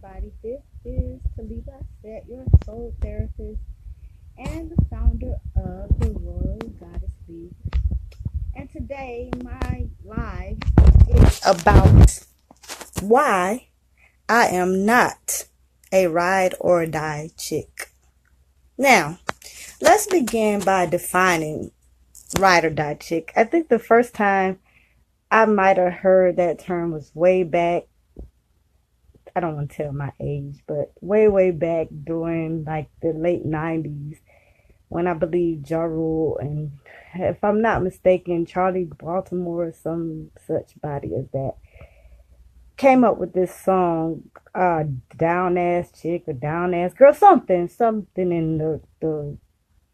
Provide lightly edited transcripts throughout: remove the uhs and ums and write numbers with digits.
everybody. This is TalibahAset, your soul therapist and the founder of the Royal Goddess League. And today, my live is about why I am not a ride or die chick. Now, let's begin by defining ride or die chick. I think the first time I might have heard that term was way back. I don't want to tell my age, but way back during like the late 90s when I believe Ja Rule and, if I'm not mistaken, Charlie Baltimore or some such body as that came up with this song, Down Ass Chick or Down Ass Girl, something in the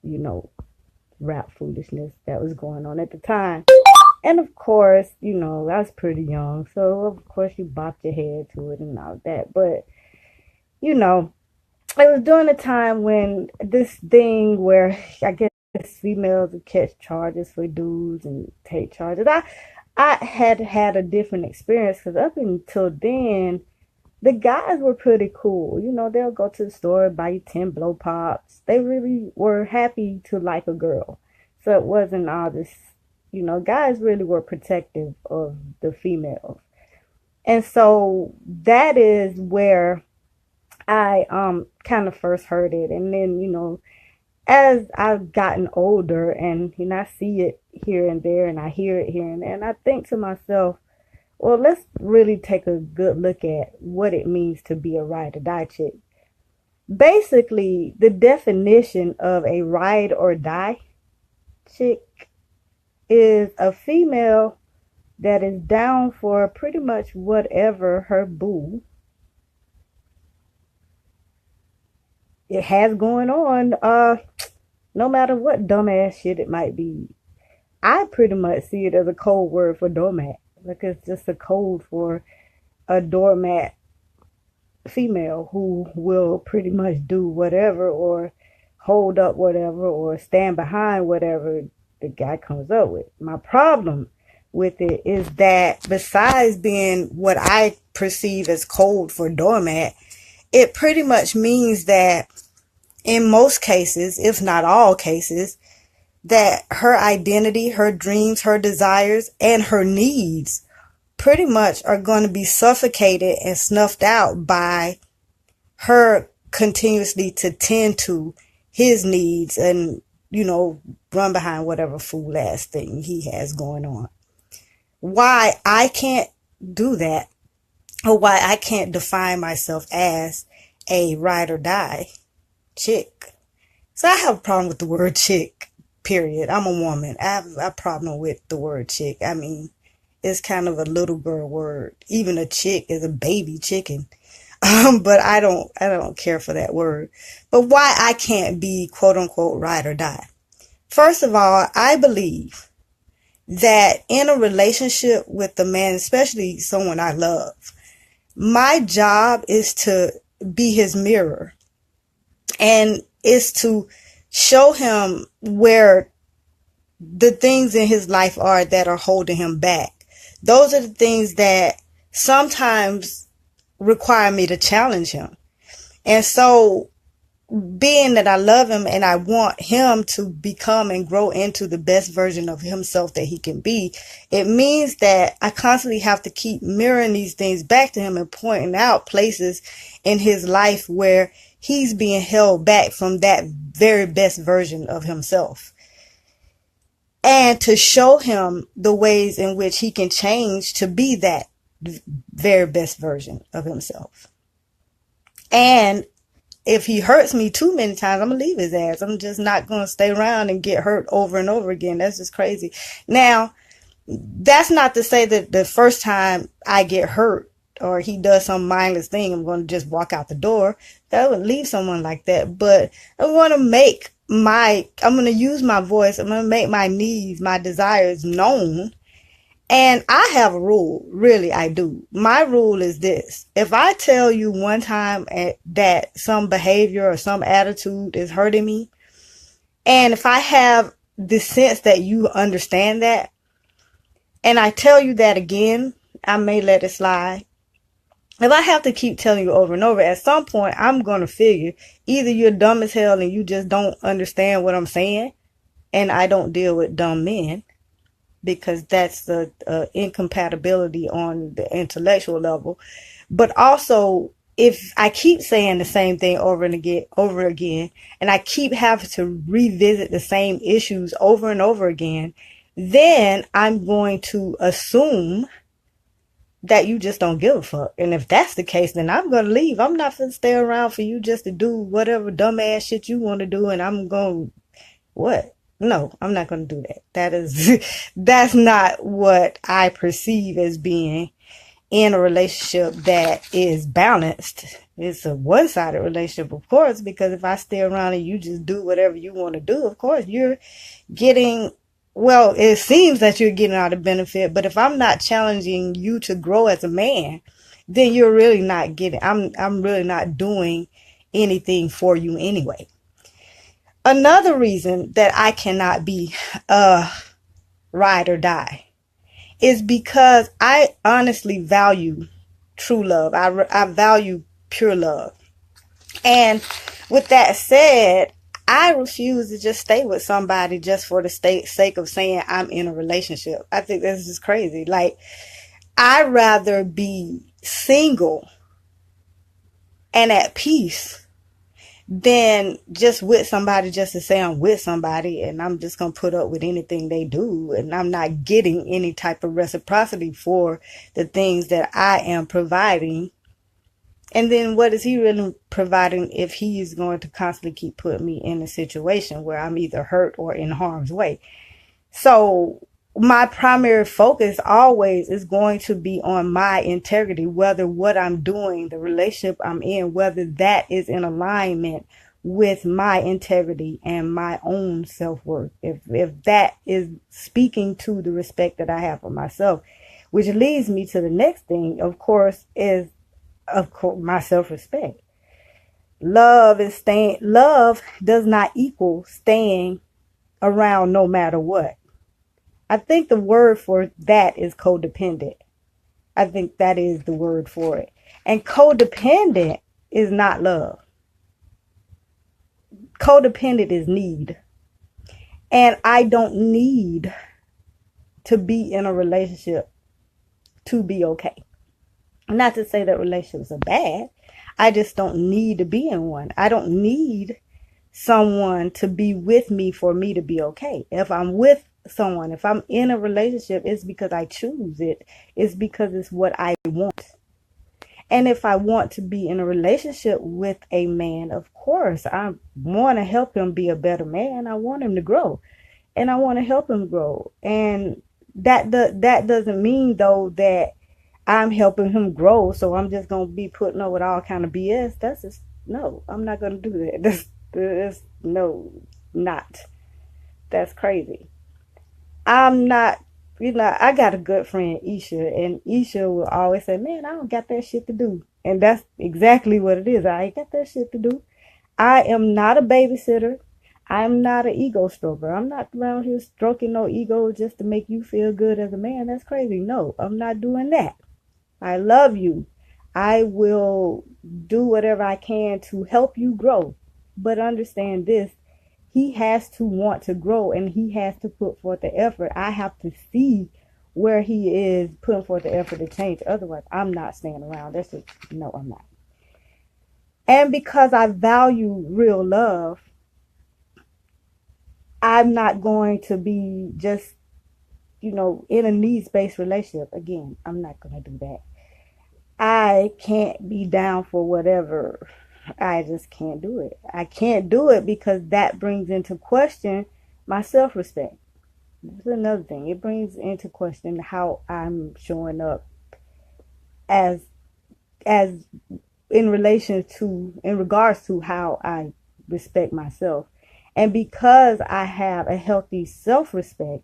you know, rap foolishness that was going on at the time. And of course, I was pretty young, so of course you bopped your head to it and all that. But, it was during a time when this thing where I guess females would catch charges for dudes and take charges. I had a different experience because up until then, the guys were pretty cool. They'll go to the store, buy you 10 blow pops. They really were happy to like a girl. So it wasn't all this, guys really were protective of the females. And so that is where I kind of first heard it. And then, as I've gotten older and, I see it here and there and I hear it here and there, and I think to myself, well, let's really take a good look at what it means to be a ride or die chick. Basically, the definition of a ride or die chick is a female that is down for pretty much whatever her boo it has going on, no matter what dumbass shit it might be. I pretty much see it as a code word for doormat. Like, it's just a code for a doormat female who will pretty much do whatever or hold up whatever or stand behind whatever the guy comes up with. My problem with it is that besides being what I perceive as code for doormat, it pretty much means that in most cases, if not all cases, that her identity, her dreams, her desires, and her needs pretty much are going to be suffocated and snuffed out by her continuously to tend to his needs and, run behind whatever fool ass thing he has going on. Why I can't do that, or why I can't define myself as a ride or die chick. So I have a problem with the word chick, period. I'm a woman. I have a problem with the word chick. I mean, it's kind of a little girl word. Even a chick is a baby chicken. But I don't care for that word. But why I can't be quote unquote ride or die. First of all, I believe that in a relationship with a man, especially someone I love, my job is to be his mirror and is to show him where the things in his life are that are holding him back. Those are the things that sometimes require me to challenge him. And so, being that I love him and I want him to become and grow into the best version of himself that he can be, it means that I constantly have to keep mirroring these things back to him and pointing out places in his life where he's being held back from that very best version of himself. And to show him the ways in which he can change to be that very best version of himself. And if he hurts me too many times, I'm going to leave his ass. I'm just not going to stay around and get hurt over and over again. That's just crazy. Now, that's not to say that the first time I get hurt or he does some mindless thing, I'm going to just walk out the door. That would leave someone like that. But I want to I'm going to use my voice. I'm going to make my needs, my desires known. And I have a rule, really, I do. My rule is this. If I tell you one time that some behavior or some attitude is hurting me, and if I have the sense that you understand that, and I tell you that again, I may let it slide. if I have to keep telling you over and over, at some point I'm going to figure either you're dumb as hell and you just don't understand what I'm saying, and I don't deal with dumb men because that's the incompatibility on the intellectual level. But also, if I keep saying the same thing over again, and I keep having to revisit the same issues over and over again, then I'm going to assume that you just don't give a fuck. And if that's the case, then I'm gonna leave. I'm not gonna stay around for you just to do whatever dumbass shit you want to do, and I'm going what? No, I'm not gonna do that. That is that's not what I perceive as being in a relationship that is balanced. It's a one-sided relationship, of course, because if I stay around and you just do whatever you want to do, of course you're getting, well, it seems that you're getting out of benefit, but if I'm not challenging you to grow as a man, then you're really not getting, I'm really not doing anything for you anyway. Another reason that I cannot be a ride or die is because I honestly value true love. I value pure love. And with that said, I refuse to just stay with somebody just for the sake of saying I'm in a relationship. I think this is crazy. Like, I'd rather be single and at peace than just with somebody just to say I'm with somebody and I'm just going to put up with anything they do and I'm not getting any type of reciprocity for the things that I am providing. And then what is he really providing if he's going to constantly keep putting me in a situation where I'm either hurt or in harm's way? So my primary focus always is going to be on my integrity, whether what I'm doing, the relationship I'm in, whether that is in alignment with my integrity and my own self-worth. If that is speaking to the respect that I have for myself, which leads me to the next thing, of course, is my self-respect. Love does not equal staying around no matter what. I think the word for that is codependent. I think that is the word for it. And codependent is not love. Codependent is need. And I don't need to be in a relationship to be okay. Not to say that relationships are bad. I just don't need to be in one. I don't need someone to be with me for me to be okay. If I'm with someone, if I'm in a relationship, it's because I choose it. It's because it's what I want. And if I want to be in a relationship with a man, of course, I want to help him be a better man. I want him to grow. And I want to help him grow. And that doesn't mean, though, that I'm helping him grow, so I'm just going to be putting up with all kind of BS. That's just, no, I'm not going to do that. That's no, not. That's crazy. I'm not, I got a good friend, Isha, and Isha will always say, man, I don't got that shit to do. And that's exactly what it is. I ain't got that shit to do. I am not a babysitter. I'm not an ego stroker. I'm not around here stroking no ego just to make you feel good as a man. That's crazy. No, I'm not doing that. I love you. I will do whatever I can to help you grow. But understand this, he has to want to grow and he has to put forth the effort. I have to see where he is putting forth the effort to change. Otherwise, I'm not staying around. That's just, no, I'm not. And because I value real love, I'm not going to be just, in a needs-based relationship. Again, I'm not going to do that. I can't be down for whatever. I just can't do it. I can't do it because that brings into question my self-respect. That's another thing. It brings into question how I'm showing up as in regards to how I respect myself. And because I have a healthy self-respect,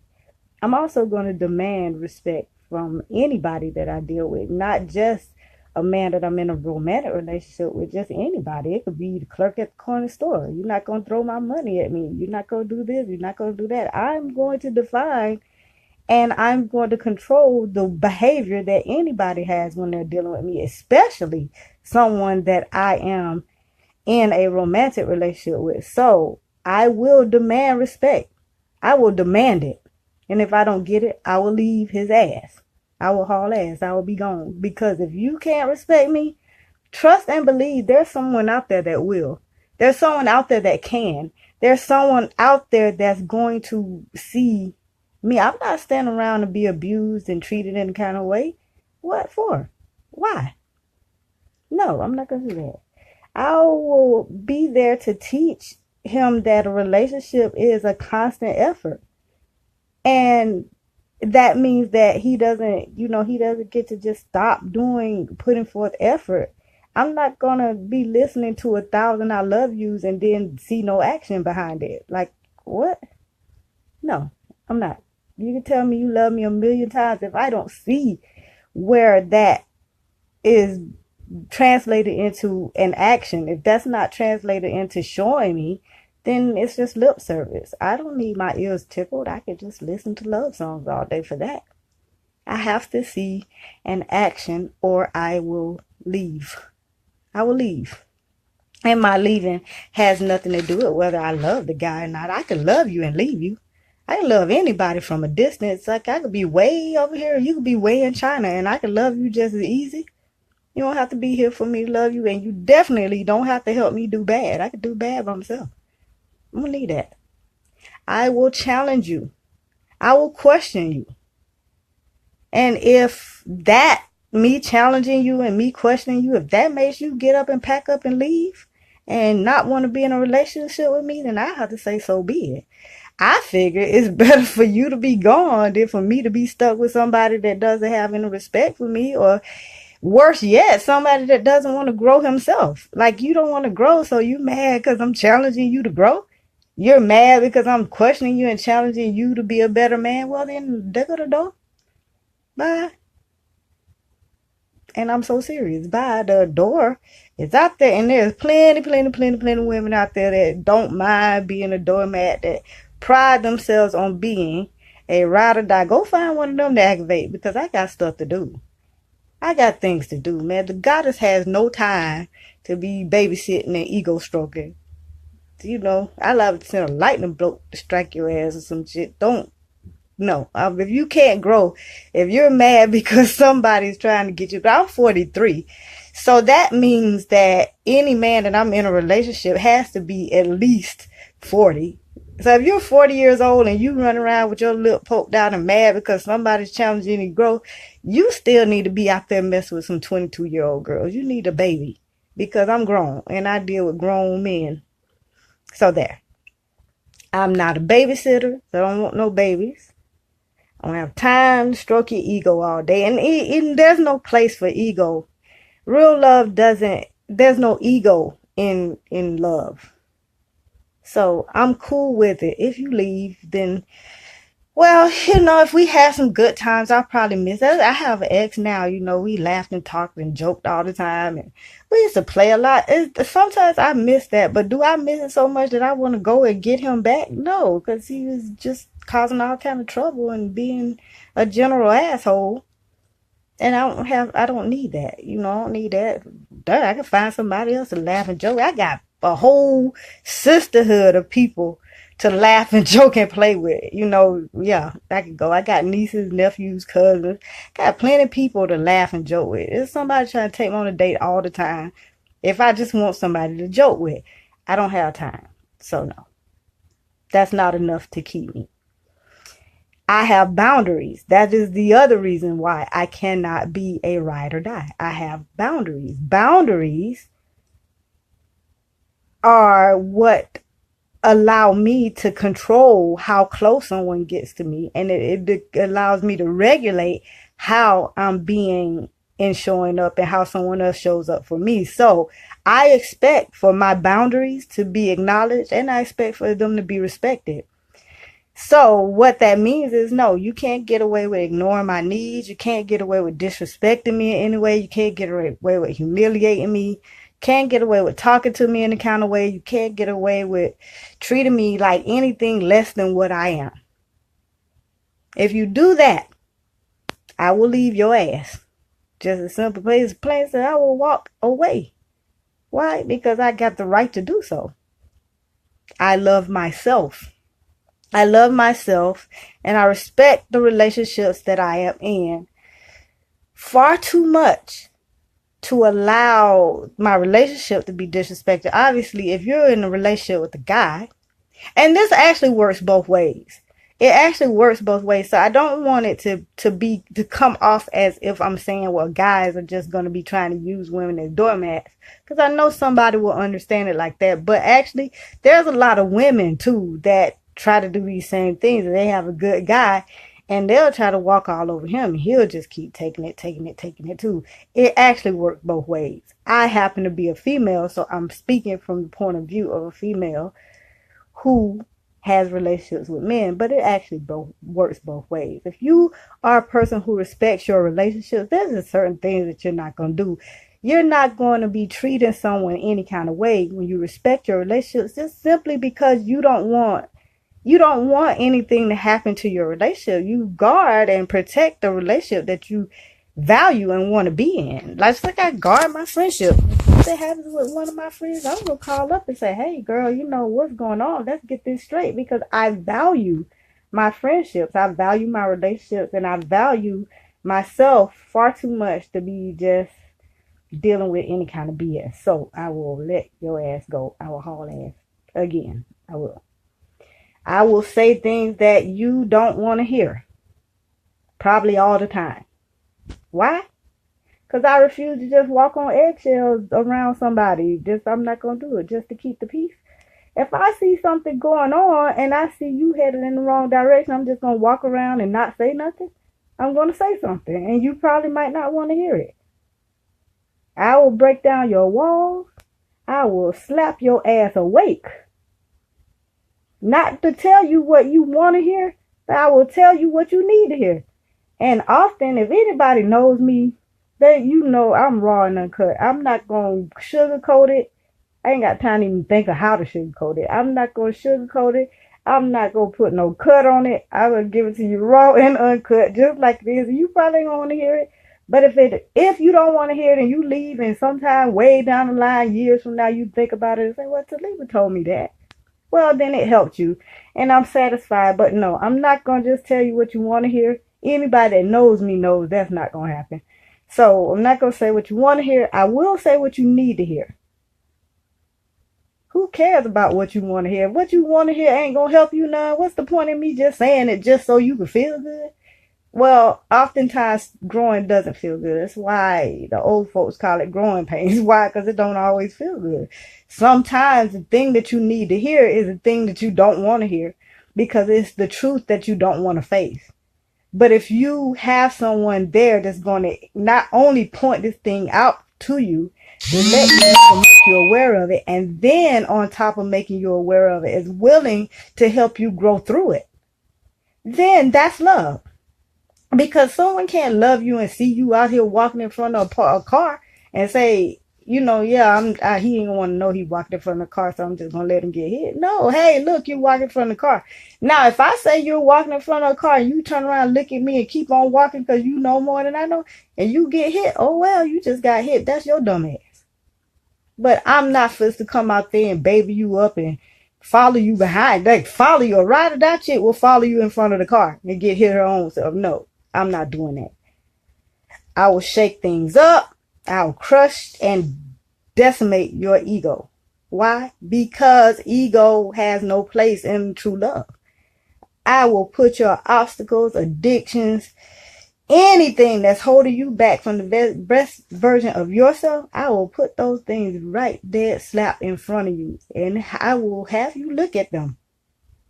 I'm also going to demand respect from anybody that I deal with, not just a man that I'm in a romantic relationship with, just anybody. It could be the clerk at the corner store. You're not going to throw my money at me. You're not going to do this. You're not going to do that. I'm going to define And I'm going to control the behavior that anybody has when they're dealing with me, especially someone that I am in a romantic relationship with. So I will demand respect. I will demand it. And if I don't get it, I will leave his ass. I will haul ass. I will be gone. Because if you can't respect me, trust and believe there's someone out there that will. There's someone out there that can. There's someone out there that's going to see me. I'm not standing around to be abused and treated in a kind of way. What for? Why? No, I'm not going to do that. I will be there to teach him that a relationship is a constant effort. And that means that he doesn't get to just stop putting forth effort. I'm not gonna be listening to 1,000 I love yous and then see no action behind it. Like, what? No, I'm not. You can tell me you love me a million times. If I don't see where that is translated into an action, if that's not translated into showing me, then it's just lip service. I don't need my ears tickled. I could just listen to love songs all day for that. I have to see an action or I will leave. I will leave. And my leaving has nothing to do with whether I love the guy or not. I can love you and leave you. I can love anybody from a distance. Like, I could be way over here, you could be way in China, and I can love you just as easy. You don't have to be here for me to love you, and you definitely don't have to help me do bad. I can do bad by myself. I'm gonna need that. I will challenge you. I will question you. And if that, me challenging you and me questioning you, if that makes you get up and pack up and leave and not want to be in a relationship with me, then I have to say so be it. I figure it's better for you to be gone than for me to be stuck with somebody that doesn't have any respect for me, or worse yet, somebody that doesn't want to grow himself. Like, you don't want to grow, so you mad because I'm challenging you to grow? You're mad because I'm questioning you and challenging you to be a better man? Well, then, there go the door. Bye. And I'm so serious. Bye. The door is out there, and there's plenty women out there that don't mind being a doormat, that pride themselves on being a ride or die. Go find one of them to aggravate, because I got stuff to do. I got things to do, man. The goddess has no time to be babysitting and ego stroking. You know, I love to send a lightning bolt to strike your ass or some shit. Don't. No. If you can't grow, if you're mad because somebody's trying to get you, but I'm 43. So that means that any man that I'm in a relationship has to be at least 40. So if you're 40 years old and you run around with your lip poked out and mad because somebody's challenging you to grow, you still need to be out there messing with some 22-year-old girls. You need a baby, because I'm grown and I deal with grown men. So there. I'm not a babysitter, so I don't want no babies. I don't have time to stroke your ego all day. And there's no place for ego. Real love there's no ego in love. So I'm cool with it. If you leave, then, well, if we had some good times, I'll probably miss it. I have an ex now, we laughed and talked and joked all the time. And we used to play a lot. Sometimes I miss that, but do I miss it so much that I want to go and get him back? No, because he was just causing all kind of trouble and being a general asshole. And I don't need that. I don't need that. I can find somebody else to laugh and joke. I got a whole sisterhood of people to laugh and joke and play with. Yeah, I could go. I got nieces, nephews, cousins. Got plenty of people to laugh and joke with. There's somebody trying to take me on a date all the time. If I just want somebody to joke with, I don't have time. So no, that's not enough to keep me. I have boundaries. That is the other reason why I cannot be a ride or die. I have boundaries. Boundaries are what allow me to control how close someone gets to me. And it allows me to regulate how I'm being and showing up and how someone else shows up for me. So I expect for my boundaries to be acknowledged, and I expect for them to be respected. So what that means is, no, you can't get away with ignoring my needs. You can't get away with disrespecting me in any way. You can't get away with humiliating me. Can't get away with talking to me in the kind of way. You can't get away with treating me like anything less than what I am. If you do that, I will leave your ass. Just as simple, plain said, I will walk away. Why? Because I got the right to do so. I love myself. I love myself, and I respect the relationships that I am in far too much to allow my relationship to be disrespected. Obviously, if you're in a relationship with a guy, and this actually works both ways. It actually works both ways. So I don't want it to come off as if I'm saying, well, guys are just going to be trying to use women as doormats. Because I know somebody will understand it like that. But actually, there's a lot of women, too, that try to do these same things. They have a good guy, and they'll try to walk all over him. He'll just keep taking it, too. It actually works both ways. I happen to be a female, so I'm speaking from the point of view of a female who has relationships with men, but it actually works both ways. If you are a person who respects your relationships, there's just certain things that you're not going to do. You're not going to be treating someone any kind of way when you respect your relationships, just simply because you don't want anything to happen to your relationship. You guard and protect the relationship that you value and want to be in. Like I guard my friendship. If it happens with one of my friends, I'm gonna call up and say, hey girl, you know what's going on, let's get this straight, because I value my friendships, I value my relationships, and I value myself far too much to be just dealing with any kind of BS. So I will let your ass go. I will haul ass again. I will say things that you don't want to hear, probably all the time. Why? Because I refuse to just walk on eggshells around somebody. I'm not going to do it just to keep the peace. If I see something going on and I see you headed in the wrong direction, I'm just going to walk around and not say nothing. I'm going to say something, and you probably might not want to hear it. I will break down your walls. I will slap your ass awake. Not to tell you what you want to hear, but I will tell you what you need to hear. And often, if anybody knows me, I'm raw and uncut. I'm not going to sugarcoat it. I ain't got time to even think of how to sugarcoat it. I'm not going to sugarcoat it. I'm not going to put no cut on it. I'm going to give it to you raw and uncut, just like it is. You probably ain't going to hear it. But if you don't want to hear it and you leave, and sometime way down the line, years from now, you think about it and say, well, Talibah told me that. Well, then it helped you. And I'm satisfied. But no, I'm not going to just tell you what you want to hear. Anybody that knows me knows that's not going to happen. So I'm not going to say what you want to hear. I will say what you need to hear. Who cares about what you want to hear? What you want to hear ain't going to help you none. What's the point in me just saying it just so you can feel good? Well, oftentimes growing doesn't feel good. That's why the old folks call it growing pains. Why? Because it don't always feel good. Sometimes the thing that you need to hear is the thing that you don't want to hear, because it's the truth that you don't want to face. But if you have someone there that's going to not only point this thing out to you, to let you know and make you aware of it, and then on top of making you aware of it, is willing to help you grow through it, then that's love. Because someone can't love you and see you out here walking in front of a car and say, he ain't gonna want to know he walked in front of the car, so I'm just gonna let him get hit. No, hey, look, you walking in front of the car. Now, if I say you're walking in front of a car and you turn around and look at me and keep on walking because you know more than I know, and you get hit, oh well, you just got hit. That's your dumb ass. But I'm not supposed to come out there and baby you up and follow you behind. Like, follow you. A ride or die chick will follow you in front of the car and get hit her own self. No, I'm not doing that. I will shake things up. I'll crush and decimate your ego. Why? Because ego has no place in true love. I will put your obstacles, addictions, anything that's holding you back from the best version of yourself, I will put those things right dead slap in front of you, and I will have you look at them.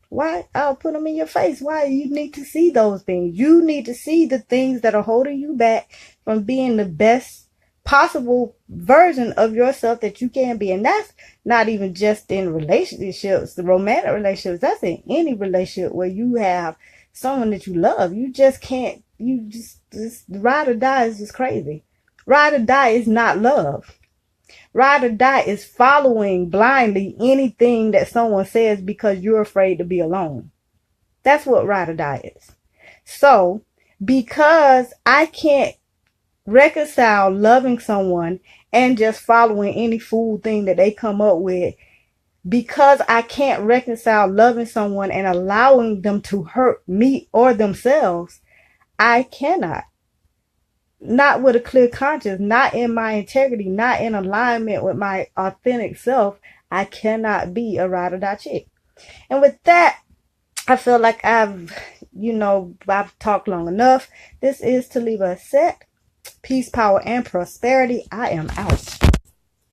Why? I'll put them in your face. Why? You need to see those things. You need to see the things that are holding you back from being the best possible version of yourself that you can be. And that's not even just in relationships, the romantic relationships. That's in any relationship where you have someone that you love. You just can't, just ride or die is just crazy. Ride or die is not love. Ride or die is following blindly anything that someone says because you're afraid to be alone. That's what ride or die is. So, because I can't reconcile loving someone and just following any fool thing that they come up with, because I can't reconcile loving someone and allowing them to hurt me or themselves, I cannot. Not with a clear conscience, not in my integrity, not in alignment with my authentic self, I cannot be a ride or die chick. And with that, I feel like I've talked long enough. This is TalibahAset. Peace, power, and prosperity. I am out.